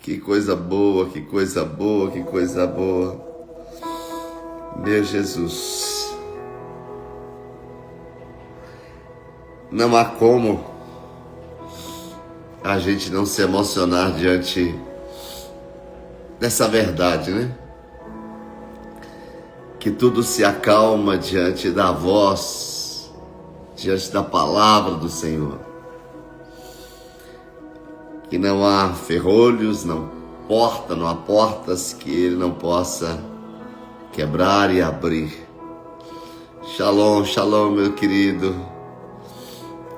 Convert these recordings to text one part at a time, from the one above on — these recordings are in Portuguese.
Que coisa boa, que coisa boa, que coisa boa. Meu Jesus. Não há como a gente não se emocionar diante dessa verdade, né? Que tudo se acalma diante da voz, diante da palavra do Senhor. Que não há ferrolhos, não há portas que Ele não possa quebrar e abrir. Shalom, shalom, meu querido.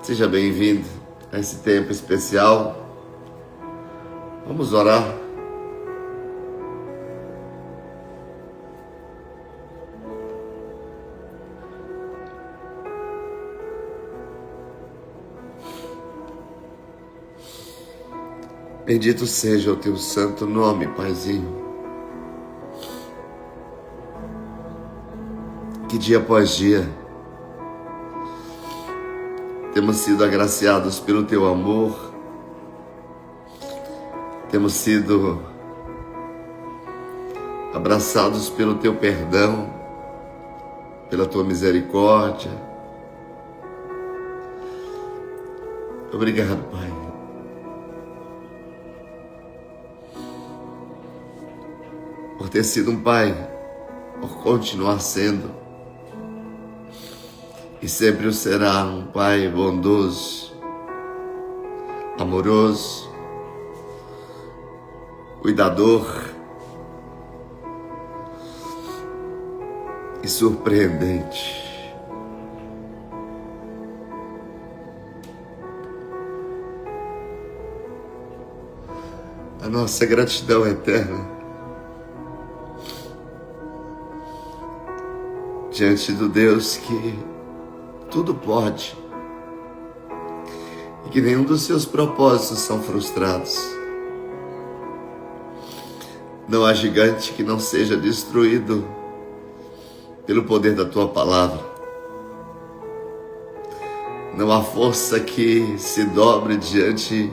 Seja bem-vindo a esse tempo especial. Vamos orar. Bendito seja o teu santo nome, Paizinho. Que dia após dia temos sido agraciados pelo teu amor, temos sido abraçados pelo teu perdão, pela tua misericórdia. Obrigado, Pai. Por ter sido um pai, por continuar sendo, e sempre o será, um pai bondoso, amoroso, cuidador e surpreendente. A nossa gratidão é eterna diante do Deus que tudo pode e que nenhum dos seus propósitos são frustrados. Não há gigante que não seja destruído pelo poder da tua palavra. Não há força que se dobre diante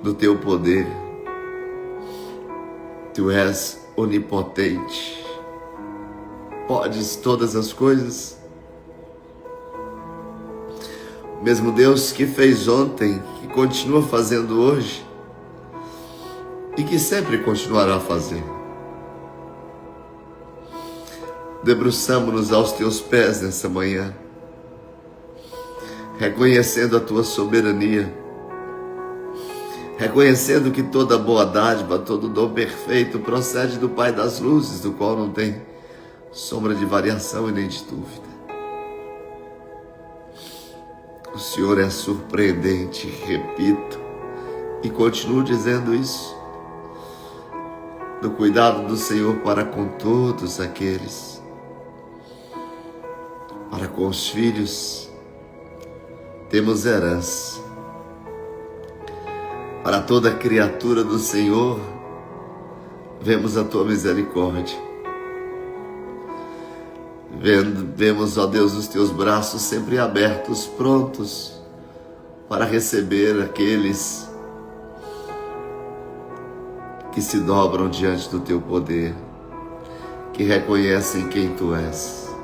do teu poder. Tu és onipotente. Podes todas as coisas. O mesmo Deus que fez ontem, que continua fazendo hoje e que sempre continuará a fazer. Debruçamo-nos aos teus pés nessa manhã, reconhecendo a tua soberania, reconhecendo que toda boa dádiva, todo dom perfeito procede do Pai das luzes, do qual não tem sombra de variação e nem de dúvida. O Senhor é surpreendente, repito, e continuo dizendo isso, do cuidado do Senhor para com todos aqueles, para com os filhos, temos herança. Para toda criatura do Senhor, vemos a tua misericórdia. Vemos, ó Deus, os teus braços sempre abertos, prontos para receber aqueles que se dobram diante do teu poder, que reconhecem quem tu és.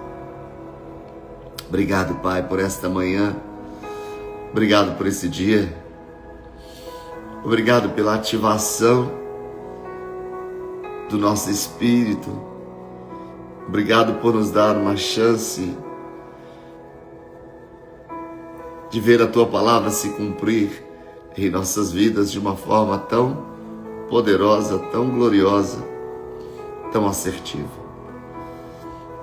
Obrigado, Pai, por esta manhã. Obrigado por esse dia. Obrigado pela ativação do nosso espírito. Obrigado por nos dar uma chance de ver a tua palavra se cumprir em nossas vidas de uma forma tão poderosa, tão gloriosa, tão assertiva.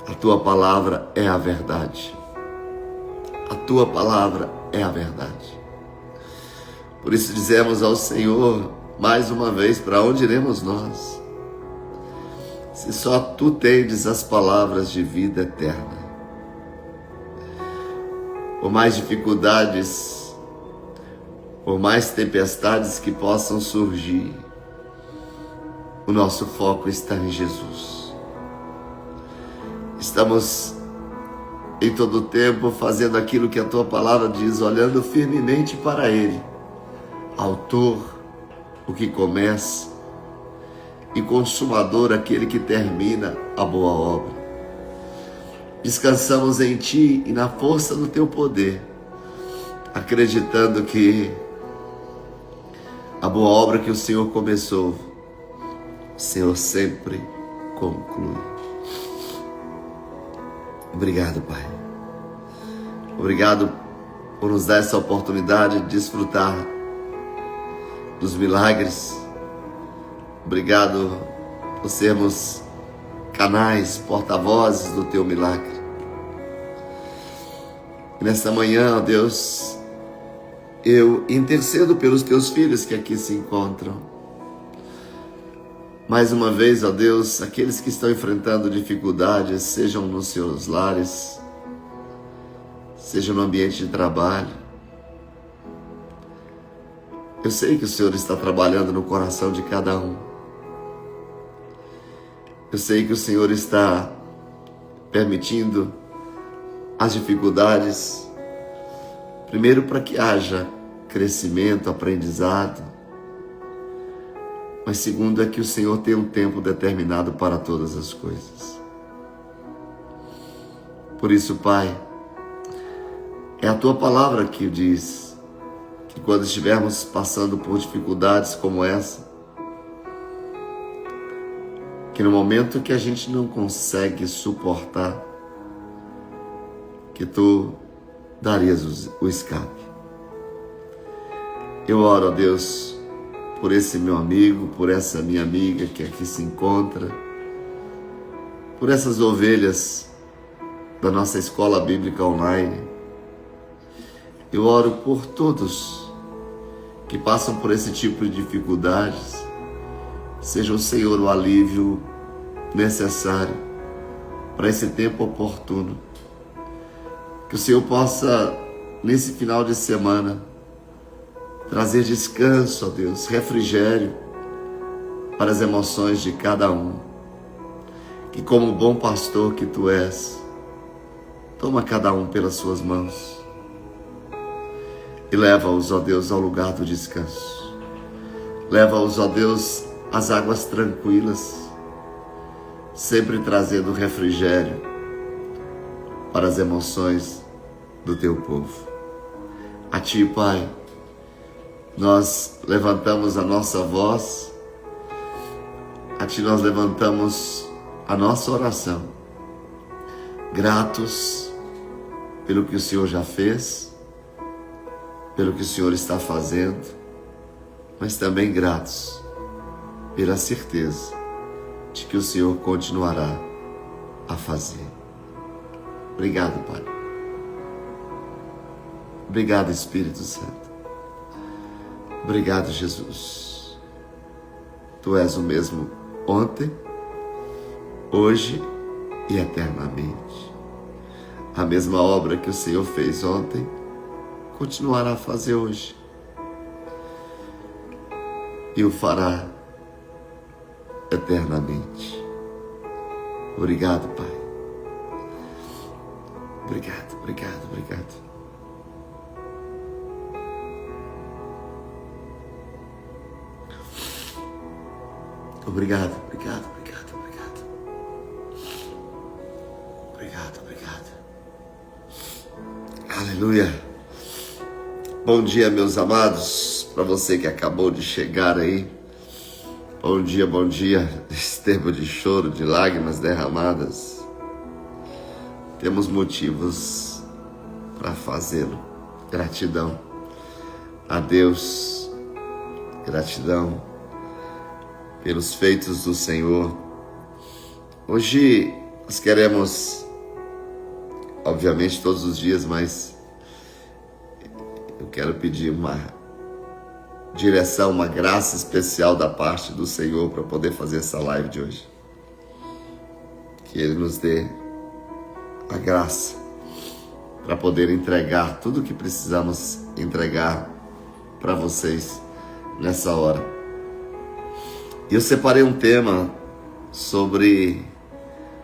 A tua palavra é a verdade. A tua palavra é a verdade. Por isso dizemos ao Senhor, mais uma vez, para onde iremos nós? Se só tu tendes as palavras de vida eterna. Por mais dificuldades, por mais tempestades que possam surgir, o nosso foco está em Jesus. Estamos em todo o tempo fazendo aquilo que a tua palavra diz, olhando firmemente para Ele, autor, o que começa e consumador, aquele que termina a boa obra. Descansamos em Ti e na força do Teu poder, acreditando que a boa obra que o Senhor começou, o Senhor sempre conclui. Obrigado, Pai. Obrigado por nos dar essa oportunidade de desfrutar dos milagres. Obrigado por sermos canais, porta-vozes do Teu milagre. E nesta manhã, ó Deus, eu intercedo pelos Teus filhos que aqui se encontram. Mais uma vez, ó Deus, aqueles que estão enfrentando dificuldades, sejam nos seus lares, seja no ambiente de trabalho. Eu sei que o Senhor está trabalhando no coração de cada um. Eu sei que o Senhor está permitindo as dificuldades, primeiro para que haja crescimento, aprendizado, mas segundo é que o Senhor tem um tempo determinado para todas as coisas. Por isso, Pai, é a Tua palavra que diz que quando estivermos passando por dificuldades como essa, que no momento que a gente não consegue suportar, que Tu darias o escape. Eu oro, ó Deus, por esse meu amigo, por essa minha amiga que aqui se encontra, por essas ovelhas da nossa escola bíblica online. Eu oro por todos que passam por esse tipo de dificuldades. Seja o Senhor o alívio necessário para esse tempo oportuno. Que o Senhor possa, nesse final de semana, trazer descanso, ó Deus, refrigério para as emoções de cada um. Que como bom pastor que Tu és, toma cada um pelas suas mãos e leva-os, ó Deus, ao lugar do descanso. Leva-os, ó Deus, às águas tranquilas, sempre trazendo refrigério para as emoções do Teu povo. A Ti, Pai, nós levantamos a nossa voz, a Ti nós levantamos a nossa oração, gratos pelo que o Senhor já fez, pelo que o Senhor está fazendo, mas também gratos pela certeza de que o Senhor continuará a fazer. Obrigado, Pai. Obrigado, Espírito Santo. Obrigado, Jesus. Tu és o mesmo ontem, hoje e eternamente. A mesma obra que o Senhor fez ontem, continuará a fazer hoje. E o fará eternamente. Obrigado, Pai. Obrigado, obrigado, obrigado. Obrigado, obrigado, obrigado, obrigado. Obrigado, obrigado. Aleluia. Bom dia, meus amados. Para você que acabou de chegar aí. Bom dia, bom dia. Esse tempo de choro, de lágrimas derramadas. Temos motivos para fazê-lo. Gratidão a Deus. Gratidão pelos feitos do Senhor. Hoje nós queremos, obviamente todos os dias, mas eu quero pedir uma direção, uma graça especial da parte do Senhor para poder fazer essa live de hoje. Que Ele nos dê a graça para poder entregar tudo o que precisamos entregar para vocês nessa hora. E eu separei um tema sobre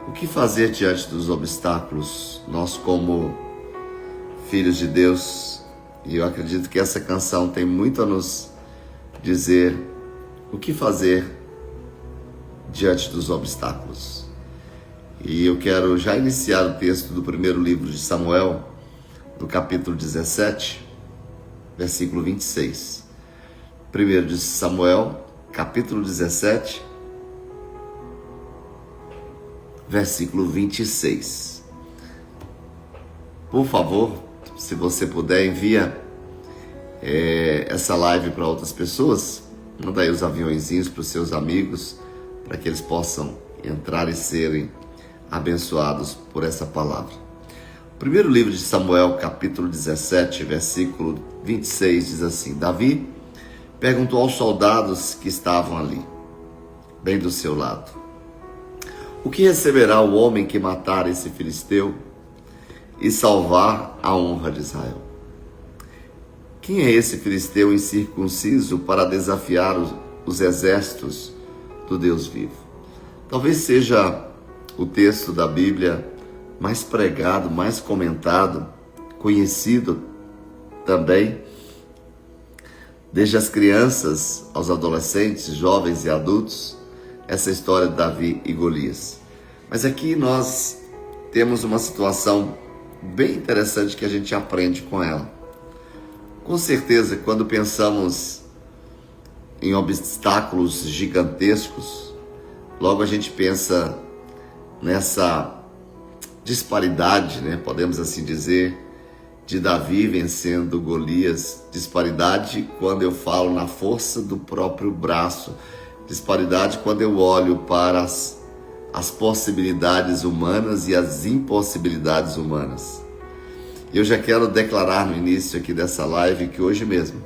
o que fazer diante dos obstáculos, nós como filhos de Deus. E eu acredito que essa canção tem muito a nos dizer o que fazer diante dos obstáculos. E eu quero já iniciar o texto do primeiro livro de Samuel, do capítulo 17, versículo 26. Primeiro de Samuel, capítulo 17, versículo 26. Por favor, se você puder, envia essa live para outras pessoas. Manda aí os aviõezinhos para os seus amigos, para que eles possam entrar e serem abençoados por essa palavra. O primeiro livro de Samuel, capítulo 17, versículo 26, diz assim: Davi perguntou aos soldados que estavam ali, bem do seu lado: o que receberá o homem que matar esse filisteu e salvar a honra de Israel? Quem é esse filisteu incircunciso para desafiar os exércitos do Deus vivo? Talvez seja o texto da Bíblia mais pregado, mais comentado, conhecido também, desde as crianças aos adolescentes, jovens e adultos, essa história de Davi e Golias. Mas aqui nós temos uma situação bem interessante que a gente aprende com ela. Com certeza, quando pensamos em obstáculos gigantescos, logo a gente pensa nessa disparidade, podemos assim dizer, de Davi vencendo Golias. Disparidade quando eu falo na força do próprio braço, disparidade quando eu olho para as possibilidades humanas e as impossibilidades humanas. Eu já quero declarar no início aqui dessa live que hoje mesmo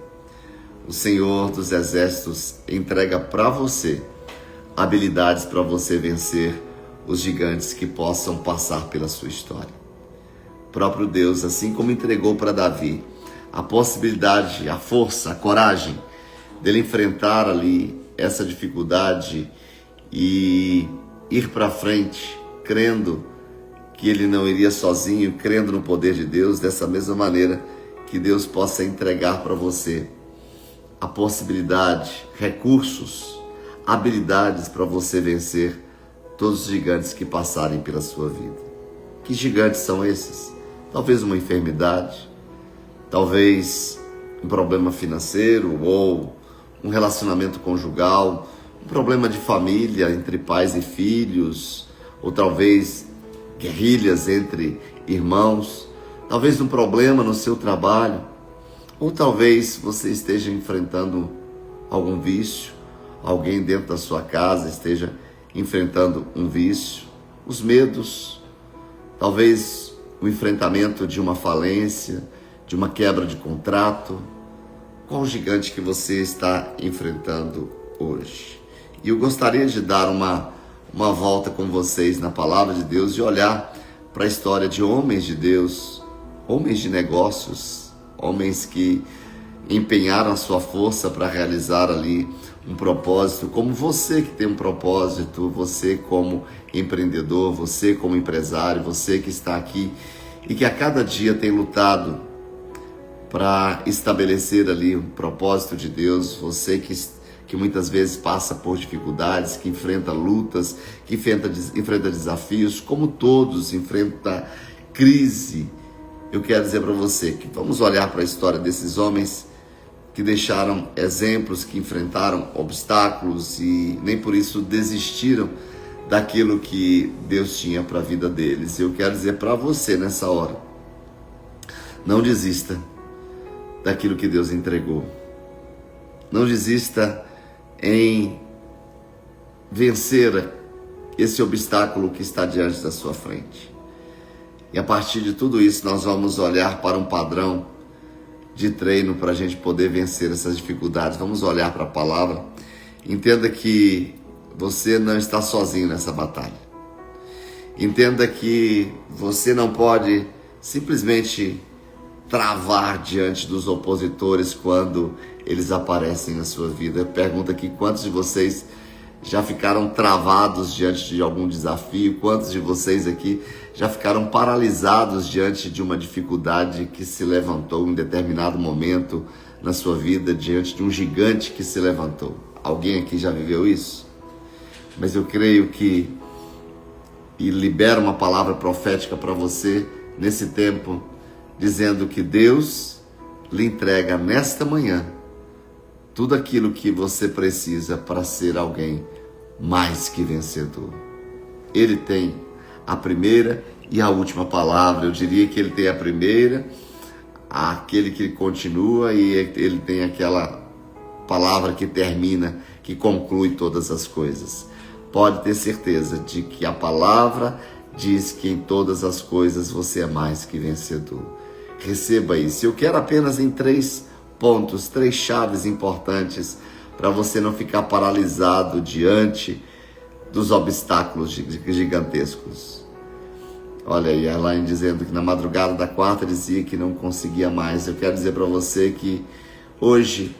o Senhor dos Exércitos entrega para você habilidades para você vencer os gigantes que possam passar pela sua história. O próprio Deus, assim como entregou para Davi a possibilidade, a força, a coragem dele enfrentar ali essa dificuldade e ir para frente, crendo que ele não iria sozinho, crendo no poder de Deus, dessa mesma maneira que Deus possa entregar para você a possibilidade, recursos, habilidades para você vencer todos os gigantes que passarem pela sua vida. Que gigantes são esses? Talvez uma enfermidade, talvez um problema financeiro ou um relacionamento conjugal, um problema de família entre pais e filhos, ou talvez guerrilhas entre irmãos, talvez um problema no seu trabalho, ou talvez você esteja enfrentando algum vício, alguém dentro da sua casa esteja enfrentando um vício, os medos, talvez o enfrentamento de uma falência, de uma quebra de contrato. Qual o gigante que você está enfrentando hoje? E eu gostaria de dar uma volta com vocês na palavra de Deus e olhar para a história de homens de Deus, homens de negócios, homens que empenharam a sua força para realizar ali um propósito, como você que tem um propósito, você como empreendedor, você como empresário, você que está aqui e que a cada dia tem lutado para estabelecer ali um propósito de Deus, você que muitas vezes passa por dificuldades, que enfrenta lutas, que enfrenta desafios, como todos, enfrenta crise. Eu quero dizer para você que vamos olhar para a história desses homens que deixaram exemplos, que enfrentaram obstáculos e nem por isso desistiram daquilo que Deus tinha para a vida deles. Eu quero dizer para você nessa hora, não desista daquilo que Deus entregou. Não desista em vencer esse obstáculo que está diante da sua frente. E a partir de tudo isso, nós vamos olhar para um padrão de treino para a gente poder vencer essas dificuldades. Vamos olhar para a palavra. Entenda que você não está sozinho nessa batalha. Entenda que você não pode simplesmente travar diante dos opositores quando eles aparecem na sua vida. Pergunta aqui, quantos de vocês já ficaram travados diante de algum desafio? Quantos de vocês aqui já ficaram paralisados diante de uma dificuldade que se levantou em determinado momento na sua vida, diante de um gigante que se levantou? Alguém aqui já viveu isso? mas eu creio que e libero uma palavra profética para você nesse tempo, dizendo que Deus lhe entrega nesta manhã tudo aquilo que você precisa para ser alguém mais que vencedor. Ele tem a primeira e a última palavra. Eu diria que ele tem a primeira, aquele que continua, e ele tem aquela palavra que termina, que conclui todas as coisas. Pode ter certeza de que a palavra diz que em todas as coisas você é mais que vencedor. Receba isso. Eu quero apenas em 3 pontos, 3 chaves importantes para você não ficar paralisado diante dos obstáculos gigantescos. Olha aí, a Elaine dizendo que na madrugada da quarta dizia que não conseguia mais. Eu quero dizer para você que hoje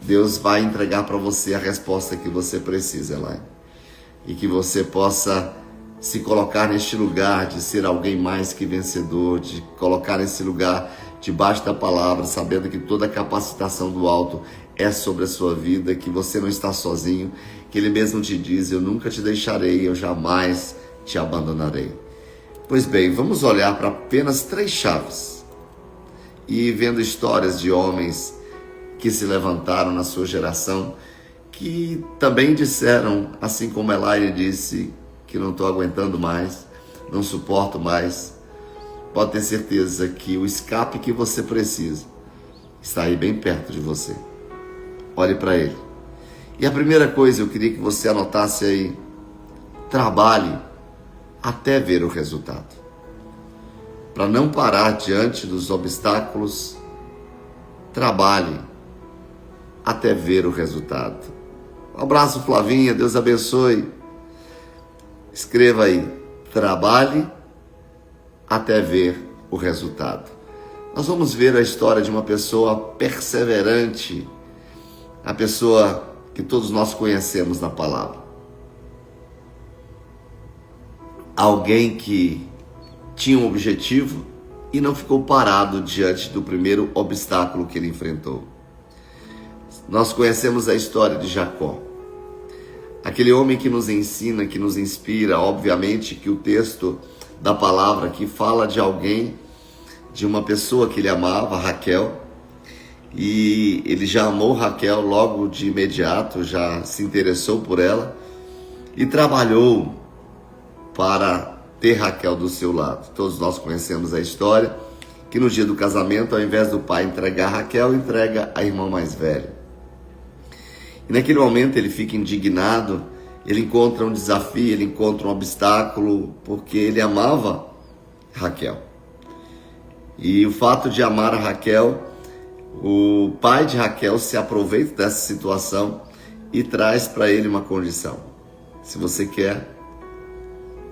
Deus vai entregar para você a resposta que você precisa, Elaine. E que você possa se colocar neste lugar de ser alguém mais que vencedor, de colocar nesse lugar debaixo da palavra, sabendo que toda a capacitação do alto é sobre a sua vida, que você não está sozinho, que Ele mesmo te diz: eu nunca te deixarei, eu jamais te abandonarei. Pois bem, vamos olhar para apenas 3 chaves e vendo histórias de homens que se levantaram na sua geração, que também disseram, assim como Elaine disse, que não estou aguentando mais, não suporto mais. Pode ter certeza que o escape que você precisa está aí bem perto de você. Olhe para ele. E a primeira coisa eu queria que você anotasse aí: trabalhe até ver o resultado. Para não parar diante dos obstáculos, trabalhe até ver o resultado. Um abraço, Flavinha, Deus abençoe. Escreva aí: trabalhe até ver o resultado. Nós vamos ver a história de uma pessoa perseverante, a pessoa que todos nós conhecemos na palavra. Alguém que tinha um objetivo e não ficou parado diante do primeiro obstáculo que ele enfrentou. Nós conhecemos a história de Jacó, aquele homem que nos ensina, que nos inspira. Obviamente que o texto da palavra que fala de alguém, de uma pessoa que ele amava, Raquel, e ele já amou Raquel logo de imediato, já se interessou por ela e trabalhou para ter Raquel do seu lado. Todos nós conhecemos a história, que no dia do casamento, ao invés do pai entregar Raquel, entrega a irmã mais velha. E naquele momento ele fica indignado, ele encontra um desafio, ele encontra um obstáculo, porque ele amava Raquel. E o fato de amar a Raquel, o pai de Raquel se aproveita dessa situação e traz para ele uma condição: se você quer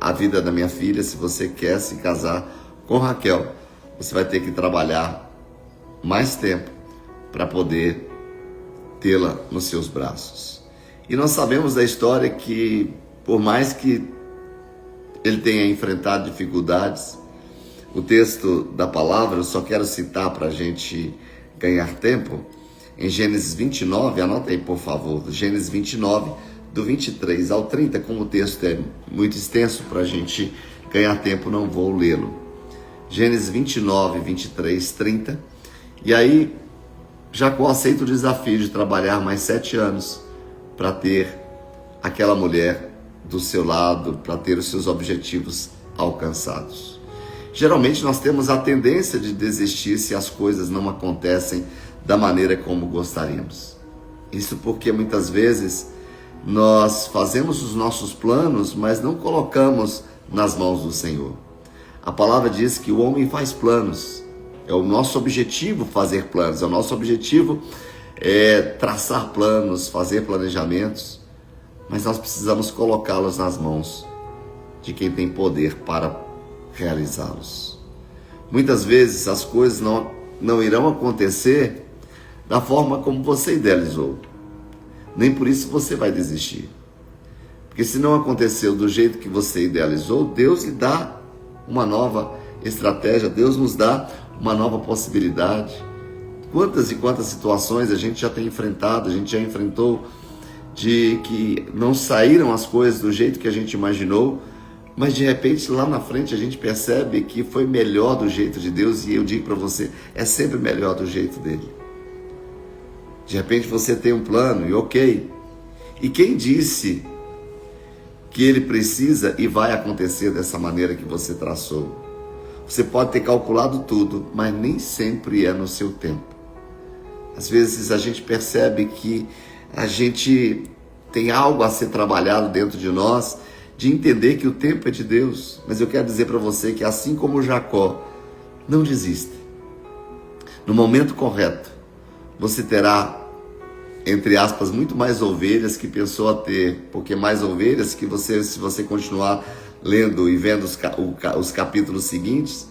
a vida da minha filha, se você quer se casar com Raquel, você vai ter que trabalhar mais tempo para poder tê-la nos seus braços. E nós sabemos da história que, por mais que ele tenha enfrentado dificuldades, o texto da palavra, eu só quero citar para a gente ganhar tempo, em Gênesis 29, anota aí por favor, Gênesis 29, do 23 ao 30, como o texto é muito extenso para a gente ganhar tempo, não vou lê-lo. Gênesis 29, 23, 30, e aí Jacó aceita o desafio de trabalhar mais 7 anos para ter aquela mulher do seu lado, para ter os seus objetivos alcançados. Geralmente nós temos a tendência de desistir se as coisas não acontecem da maneira como gostaríamos. Isso porque muitas vezes nós fazemos os nossos planos, mas não colocamos nas mãos do Senhor. A palavra diz que o homem faz planos. É o nosso objetivo fazer planos, é o nosso objetivo traçar planos, fazer planejamentos, mas nós precisamos colocá-los nas mãos de quem tem poder para realizá-los. Muitas vezes as coisas não irão acontecer da forma como você idealizou, nem por isso você vai desistir, porque se não aconteceu do jeito que você idealizou, Deus lhe dá uma nova estratégia, Deus nos dá uma nova possibilidade. Quantas e quantas situações a gente já tem enfrentado, a gente já enfrentou de que não saíram as coisas do jeito que a gente imaginou, mas de repente lá na frente a gente percebe que foi melhor do jeito de Deus, e eu digo para você, é sempre melhor do jeito dele. De repente você tem um plano e ok, e quem disse que ele precisa e vai acontecer dessa maneira que você traçou? Você pode ter calculado tudo, mas nem sempre é no seu tempo. Às vezes a gente percebe que a gente tem algo a ser trabalhado dentro de nós, de entender que o tempo é de Deus. Mas eu quero dizer para você que assim como Jacó, não desista. No momento correto, você terá, entre aspas, muito mais ovelhas que pensou a ter, porque mais ovelhas que você, se você continuar lendo e vendo os capítulos seguintes,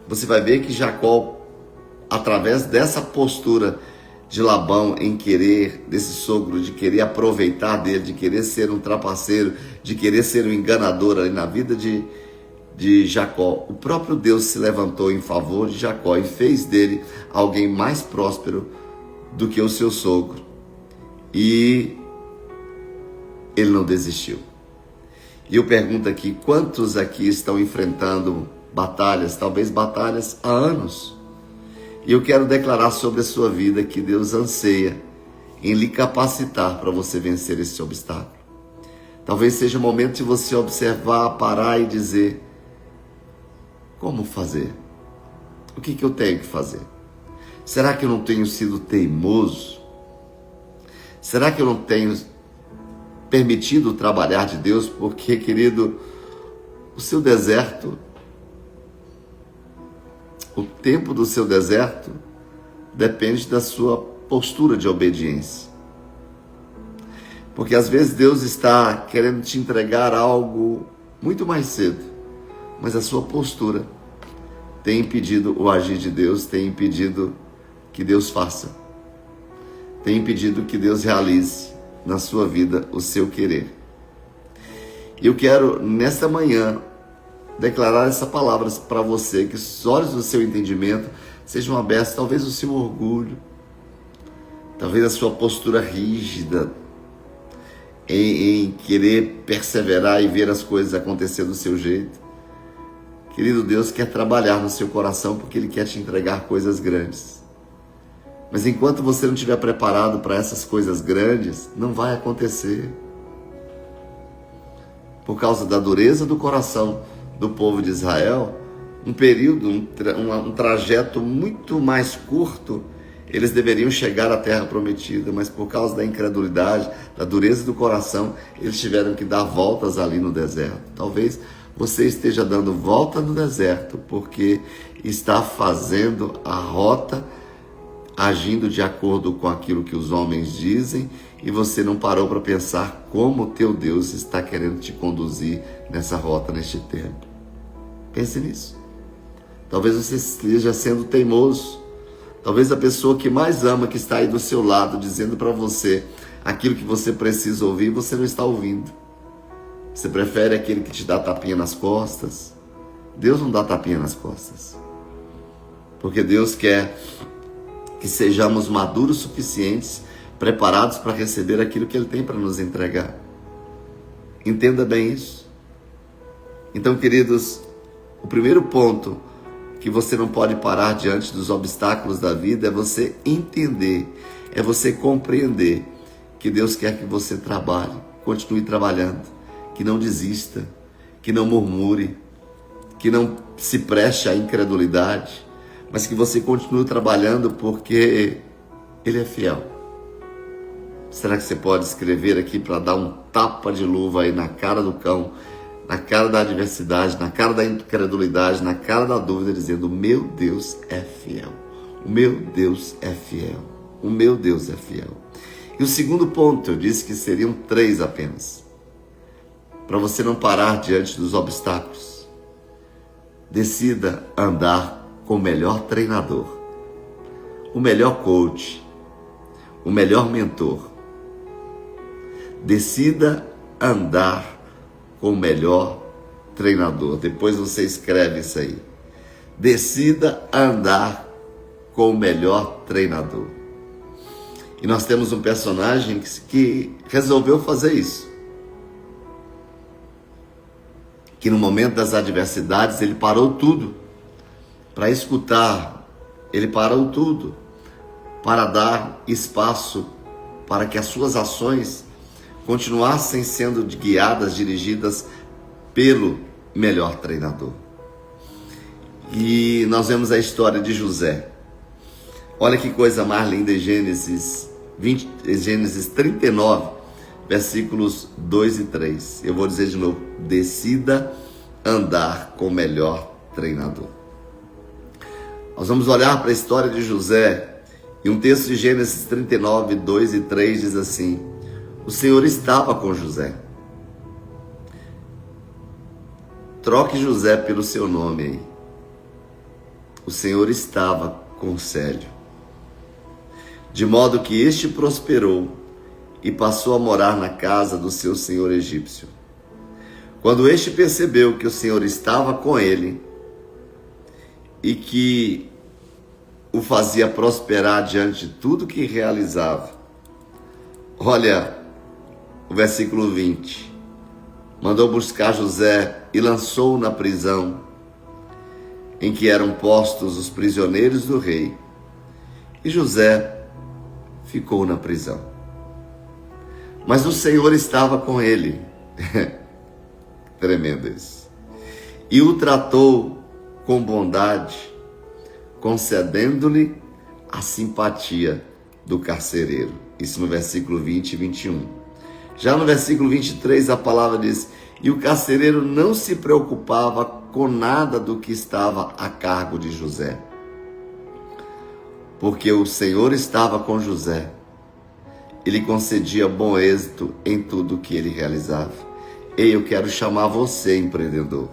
você vai ver que Jacó, através dessa postura de Labão em querer, desse sogro, de querer aproveitar dele, de querer ser um trapaceiro, de querer ser um enganador ali na vida de Jacó, o próprio Deus se levantou em favor de Jacó e fez dele alguém mais próspero do que o seu sogro. E ele não desistiu. E eu pergunto aqui, quantos aqui estão enfrentando batalhas, talvez batalhas há anos? E eu quero declarar sobre a sua vida que Deus anseia em lhe capacitar para você vencer esse obstáculo. Talvez seja o momento de você observar, parar e dizer: como fazer? O que eu tenho que fazer? Será que eu não tenho sido teimoso? Será que eu não tenho permitido o trabalhar de Deus? Porque, querido, o seu deserto, o tempo do seu deserto depende da sua postura de obediência. Porque às vezes Deus está querendo te entregar algo muito mais cedo, mas a sua postura tem impedido o agir de Deus, tem impedido que Deus faça, tem impedido que Deus realize na sua vida o seu querer. E eu quero, nesta manhã, declarar essa palavra para você, que os olhos do seu entendimento sejam abertos, talvez o seu orgulho, talvez a sua postura rígida, em querer perseverar e ver as coisas acontecer do seu jeito. Querido, Deus quer trabalhar no seu coração porque Ele quer te entregar coisas grandes. Mas enquanto você não estiver preparado para essas coisas grandes, não vai acontecer. Por causa da dureza do coração do povo de Israel, um período, um trajeto muito mais curto, eles deveriam chegar à terra prometida, mas por causa da incredulidade, da dureza do coração, eles tiveram que dar voltas ali no deserto. Talvez você esteja dando volta no deserto porque está fazendo a rota, agindo de acordo com aquilo que os homens dizem, e você não parou para pensar como o teu Deus está querendo te conduzir nessa rota, neste tempo. Pense nisso. Talvez você esteja sendo teimoso. Talvez a pessoa que mais ama, que está aí do seu lado, dizendo para você aquilo que você precisa ouvir, você não está ouvindo. Você prefere aquele que te dá tapinha nas costas. Deus não dá tapinha nas costas. Porque Deus quer que sejamos maduros suficientes, preparados para receber aquilo que Ele tem para nos entregar. Entenda bem isso. Então, queridos, o primeiro ponto que você não pode parar diante dos obstáculos da vida é você entender, é você compreender que Deus quer que você trabalhe, continue trabalhando, que não desista, que não murmure, que não se preste à incredulidade, mas que você continue trabalhando porque Ele é fiel. Será que você pode escrever aqui para dar um tapa de luva aí na cara do cão, na cara da adversidade, na cara da incredulidade, na cara da dúvida, dizendo: o meu Deus é fiel, o meu Deus é fiel, o meu Deus é fiel. E o segundo ponto, eu disse que seriam 3 apenas, para você não parar diante dos obstáculos. Decida andar com o melhor treinador, o melhor coach, o melhor mentor. Decida andar com o melhor treinador. Depois você escreve isso aí. Decida andar com o melhor treinador. E nós temos um personagem que resolveu fazer isso. Que no momento das adversidades ele parou tudo para escutar, ele parou tudo para dar espaço para que as suas ações continuassem sendo guiadas, dirigidas pelo melhor treinador. E nós vemos a história de José. Olha que coisa mais linda em Gênesis 39, versículos 2 e 3. Eu vou dizer de novo: decida andar com o melhor treinador. Nós vamos olhar para a história de José, e um texto de Gênesis 39, 2 e 3 diz assim: o Senhor estava com José. Troque José pelo seu nome aí. O Senhor estava com Célio, de modo que este prosperou e passou a morar na casa do seu senhor egípcio. Quando este percebeu que o Senhor estava com ele e que o fazia prosperar diante de tudo que realizava, olha o versículo 20, mandou buscar José e lançou-o na prisão em que eram postos os prisioneiros do rei, e José ficou na prisão. Mas o Senhor estava com ele. Tremendo isso. E o tratou com bondade, concedendo-lhe a simpatia do carcereiro. Isso no versículo 20 e 21. Já no versículo 23 a palavra diz: e o carcereiro não se preocupava com nada do que estava a cargo de José, porque o Senhor estava com José. Ele concedia bom êxito em tudo que ele realizava. Ei, eu quero chamar você, empreendedor.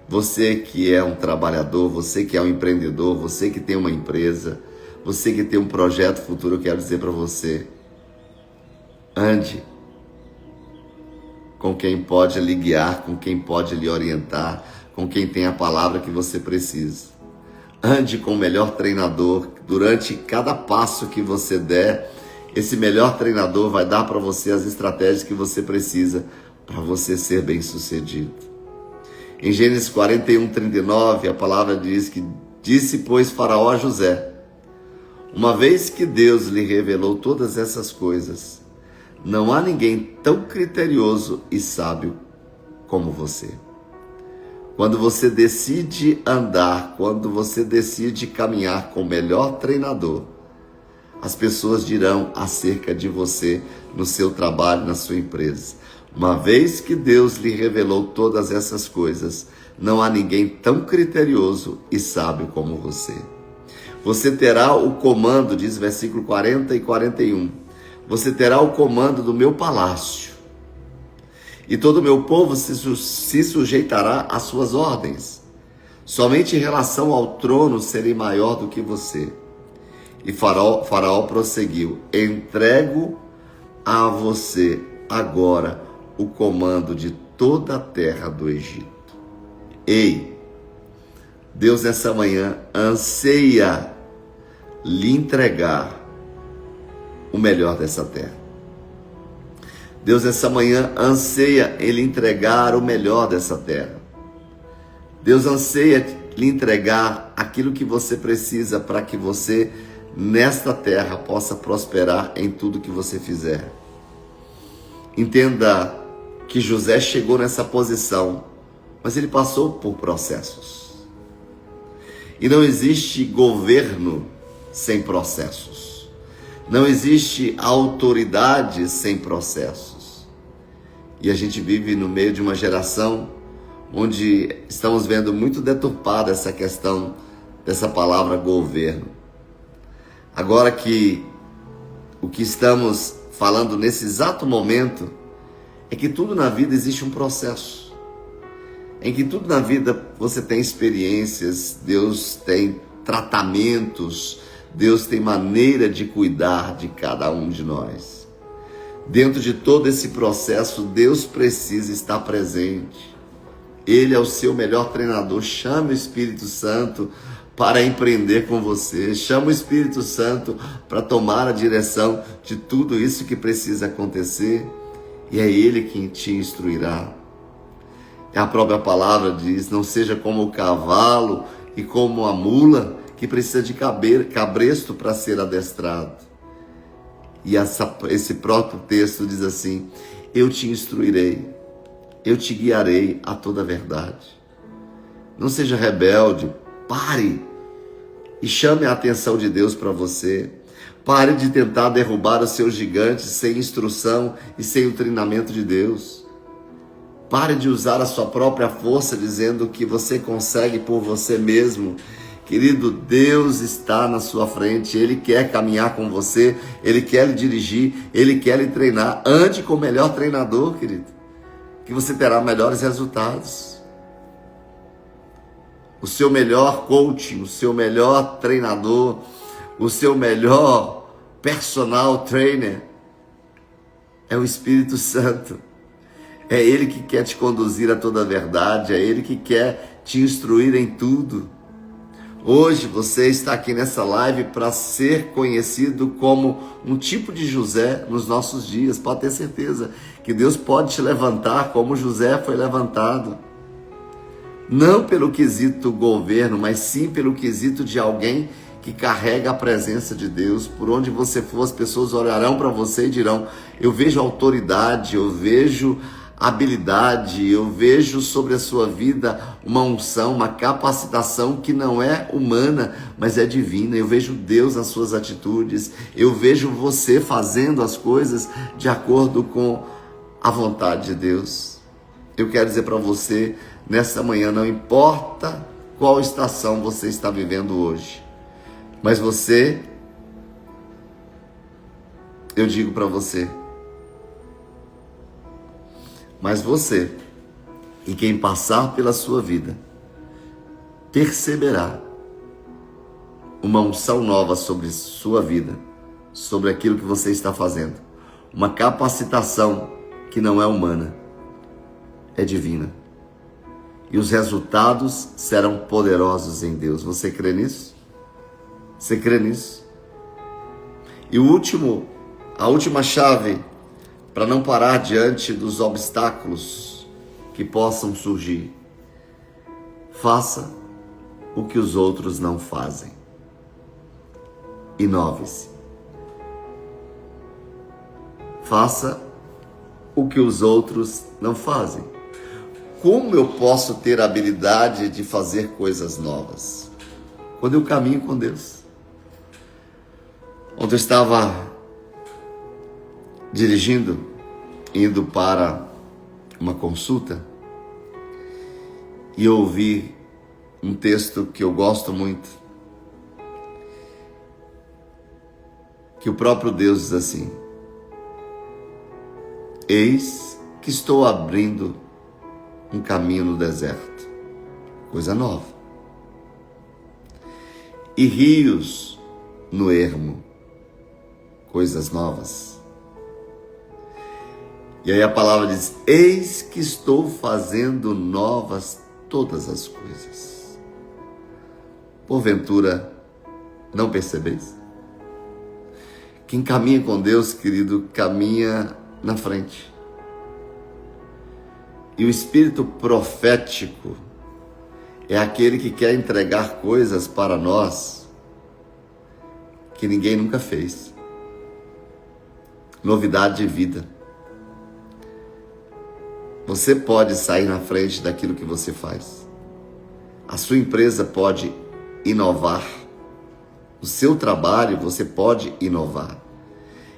Você que é um trabalhador, você que é um empreendedor, você que tem uma empresa, você que tem um projeto futuro, eu quero dizer para você: ande com quem pode lhe guiar, com quem pode lhe orientar, com quem tem a palavra que você precisa. Ande com o melhor treinador. Durante cada passo que você der, esse melhor treinador vai dar para você as estratégias que você precisa para você ser bem sucedido. Em Gênesis 41, 39, a palavra diz que: disse, pois, Faraó a José: uma vez que Deus lhe revelou todas essas coisas, não há ninguém tão criterioso e sábio como você. Quando você decide andar, quando você decide caminhar com o melhor treinador, as pessoas dirão acerca de você no seu trabalho, na sua empresa: uma vez que Deus lhe revelou todas essas coisas, não há ninguém tão criterioso e sábio como você. Você terá o comando, diz versículo 40 e 41, você terá o comando do meu palácio, e todo o meu povo se sujeitará às suas ordens. Somente em relação ao trono serei maior do que você. E Faraó prosseguiu: entrego a você agora o comando de toda a terra do Egito. Ei, Deus nessa manhã anseia lhe entregar o melhor dessa terra. Deus nessa manhã anseia lhe entregar o melhor dessa terra. Deus anseia lhe entregar aquilo que você precisa para que você nesta terra possa prosperar em tudo que você fizer. Entenda que José chegou nessa posição, mas ele passou por processos. E não existe governo sem processos. Não existe autoridade sem processos. E a gente vive no meio de uma geração onde estamos vendo muito deturpada essa questão dessa palavra governo. Agora que o que estamos falando nesse exato momento é que tudo na vida existe um processo. Em que tudo na vida você tem experiências, Deus tem tratamentos, Deus tem maneira de cuidar de cada um de nós. Dentro de todo esse processo, Deus precisa estar presente. Ele é o seu melhor treinador. Chame o Espírito Santo para empreender com você. Chama o Espírito Santo para tomar a direção de tudo isso que precisa acontecer. E é Ele quem te instruirá. A própria palavra diz: não seja como o cavalo e como a mula, que precisa de cabresto para ser adestrado. E esse próprio texto diz assim: eu te instruirei, eu te guiarei a toda a verdade. Não seja rebelde, pare e chame a atenção de Deus para você. Pare de tentar derrubar os seus gigantes sem instrução e sem o treinamento de Deus. Pare de usar a sua própria força dizendo que você consegue por você mesmo. Querido, Deus está na sua frente, Ele quer caminhar com você, Ele quer lhe dirigir, Ele quer lhe treinar. Ande com o melhor treinador, querido, que você terá melhores resultados. O seu melhor coaching, o seu melhor treinador, o seu melhor personal trainer é o Espírito Santo. É Ele que quer te conduzir a toda a verdade, é Ele que quer te instruir em tudo. Hoje você está aqui nessa live para ser conhecido como um tipo de José nos nossos dias. Pode ter certeza que Deus pode te levantar como José foi levantado. Não pelo quesito governo, mas sim pelo quesito de alguém que carrega a presença de Deus. Por onde você for, as pessoas olharão para você e dirão: eu vejo autoridade, eu vejo habilidade, eu vejo sobre a sua vida uma unção, uma capacitação que não é humana, mas é divina. Eu vejo Deus nas suas atitudes, eu vejo você fazendo as coisas de acordo com a vontade de Deus. Eu quero dizer para você, nessa manhã, não importa qual estação você está vivendo hoje, mas eu digo para você, mas você e quem passar pela sua vida perceberá uma unção nova sobre sua vida, sobre aquilo que você está fazendo, uma capacitação que não é humana, é divina, e os resultados serão poderosos em Deus. Você crê nisso? Você crê nisso? E a última chave para não parar diante dos obstáculos que possam surgir: faça o que os outros não fazem. Inove-se. Faça o que os outros não fazem. Como eu posso ter a habilidade de fazer coisas novas? Quando eu caminho com Deus. Ontem eu estava dirigindo, indo para uma consulta, e eu ouvi um texto que eu gosto muito, que o próprio Deus diz assim: eis que estou abrindo um caminho no deserto, coisa nova, e rios no ermo, coisas novas. E aí a palavra diz: eis que estou fazendo novas todas as coisas. Porventura, não percebeis? Quem caminha com Deus, querido, caminha na frente. E o espírito profético é aquele que quer entregar coisas para nós que ninguém nunca fez. Novidade de vida. Você pode sair na frente daquilo que você faz. A sua empresa pode inovar. O seu trabalho você pode inovar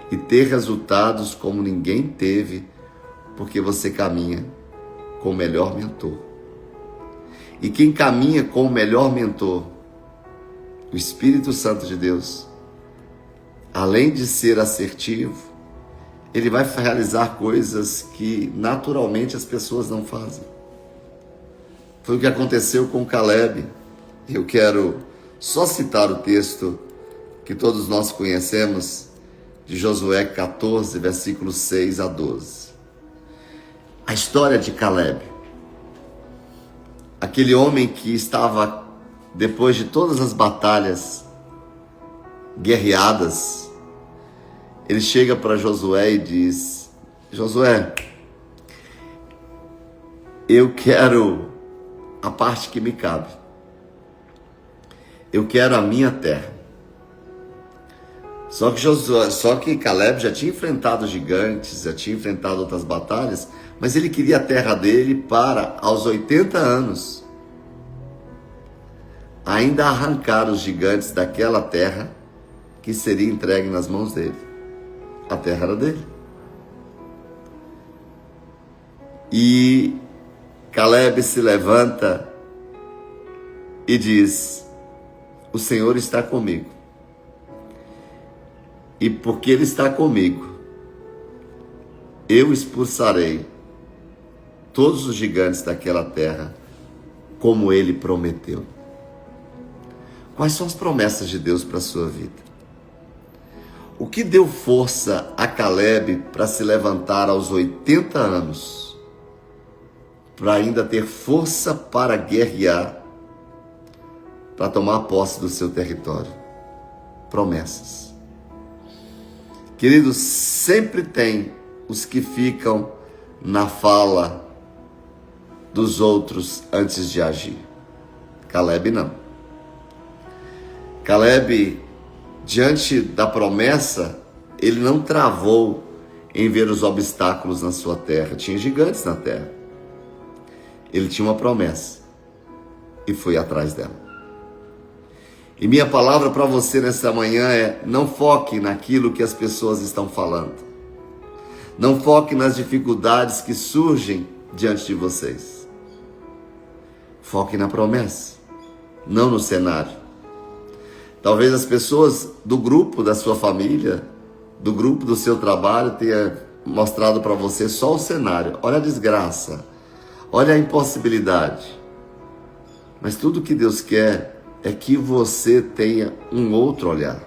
e ter resultados como ninguém teve, porque você caminha com o melhor mentor. E quem caminha com o melhor mentor, o Espírito Santo de Deus, além de ser assertivo, ele vai realizar coisas que naturalmente as pessoas não fazem. Foi o que aconteceu com Caleb. Eu quero só citar o texto que todos nós conhecemos, de Josué 14, versículos 6 a 12. A história de Caleb. aquele homem que estava, depois de todas as batalhas guerreadas, ele chega para Josué e diz: Josué, eu quero a parte que me cabe. Eu quero a minha terra. Só que Caleb já tinha enfrentado gigantes, já tinha enfrentado outras batalhas, mas ele queria a terra dele para, aos 80 anos, ainda arrancar os gigantes daquela terra que seria entregue nas mãos dele. A terra era dele. E Caleb se levanta e diz: o Senhor está comigo. E porque Ele está comigo, eu expulsarei todos os gigantes daquela terra, como Ele prometeu. Quais são as promessas de Deus para a sua vida? O que deu força a Caleb para se levantar aos 80 anos, para ainda ter força para guerrear, para tomar posse do seu território? Promessas. Queridos, sempre tem os que ficam na fala dos outros antes de agir. Caleb não. Caleb, diante da promessa, ele não travou em ver os obstáculos na sua terra. Tinha gigantes na terra. Ele tinha uma promessa e foi atrás dela. E minha palavra para você nessa manhã é: não foque naquilo que as pessoas estão falando. Não foque nas dificuldades que surgem diante de vocês. Foque na promessa, não no cenário. Talvez as pessoas do grupo da sua família, do grupo do seu trabalho, tenham mostrado para você só o cenário. Olha a desgraça, olha a impossibilidade. Mas tudo que Deus quer é que você tenha um outro olhar.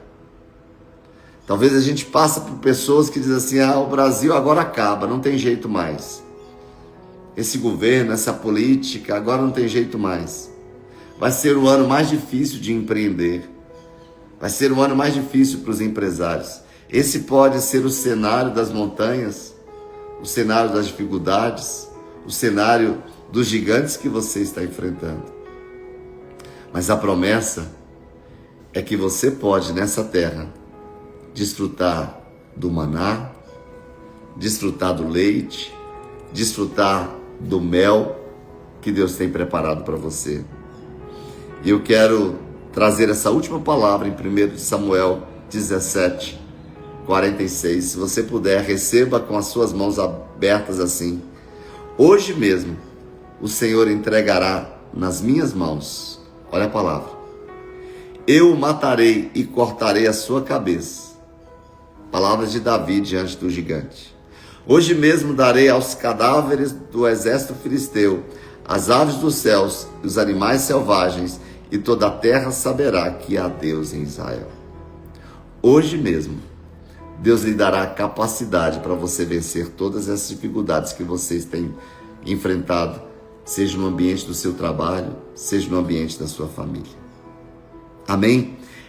Talvez a gente passe por pessoas que dizem assim: o Brasil agora acaba, não tem jeito mais. Esse governo, essa política, agora não tem jeito mais. Vai ser o ano mais difícil de empreender. Vai ser o ano mais difícil para os empresários. Esse pode ser o cenário das montanhas, o cenário das dificuldades, o cenário dos gigantes que você está enfrentando. Mas a promessa é que você pode, nessa terra, desfrutar do maná, desfrutar do leite, desfrutar do mel que Deus tem preparado para você. E eu quero trazer essa última palavra em 1 Samuel 17, 46. Se você puder, receba com as suas mãos abertas assim: hoje mesmo o Senhor entregará nas minhas mãos, olha a palavra, eu o matarei e cortarei a sua cabeça. Palavras de Davi diante do gigante. Hoje mesmo darei aos cadáveres do exército filisteu, as aves dos céus, os animais selvagens, e toda a terra saberá que há Deus em Israel. Hoje mesmo, Deus lhe dará capacidade para você vencer todas essas dificuldades que vocês têm enfrentado, seja no ambiente do seu trabalho, seja no ambiente da sua família. Amém?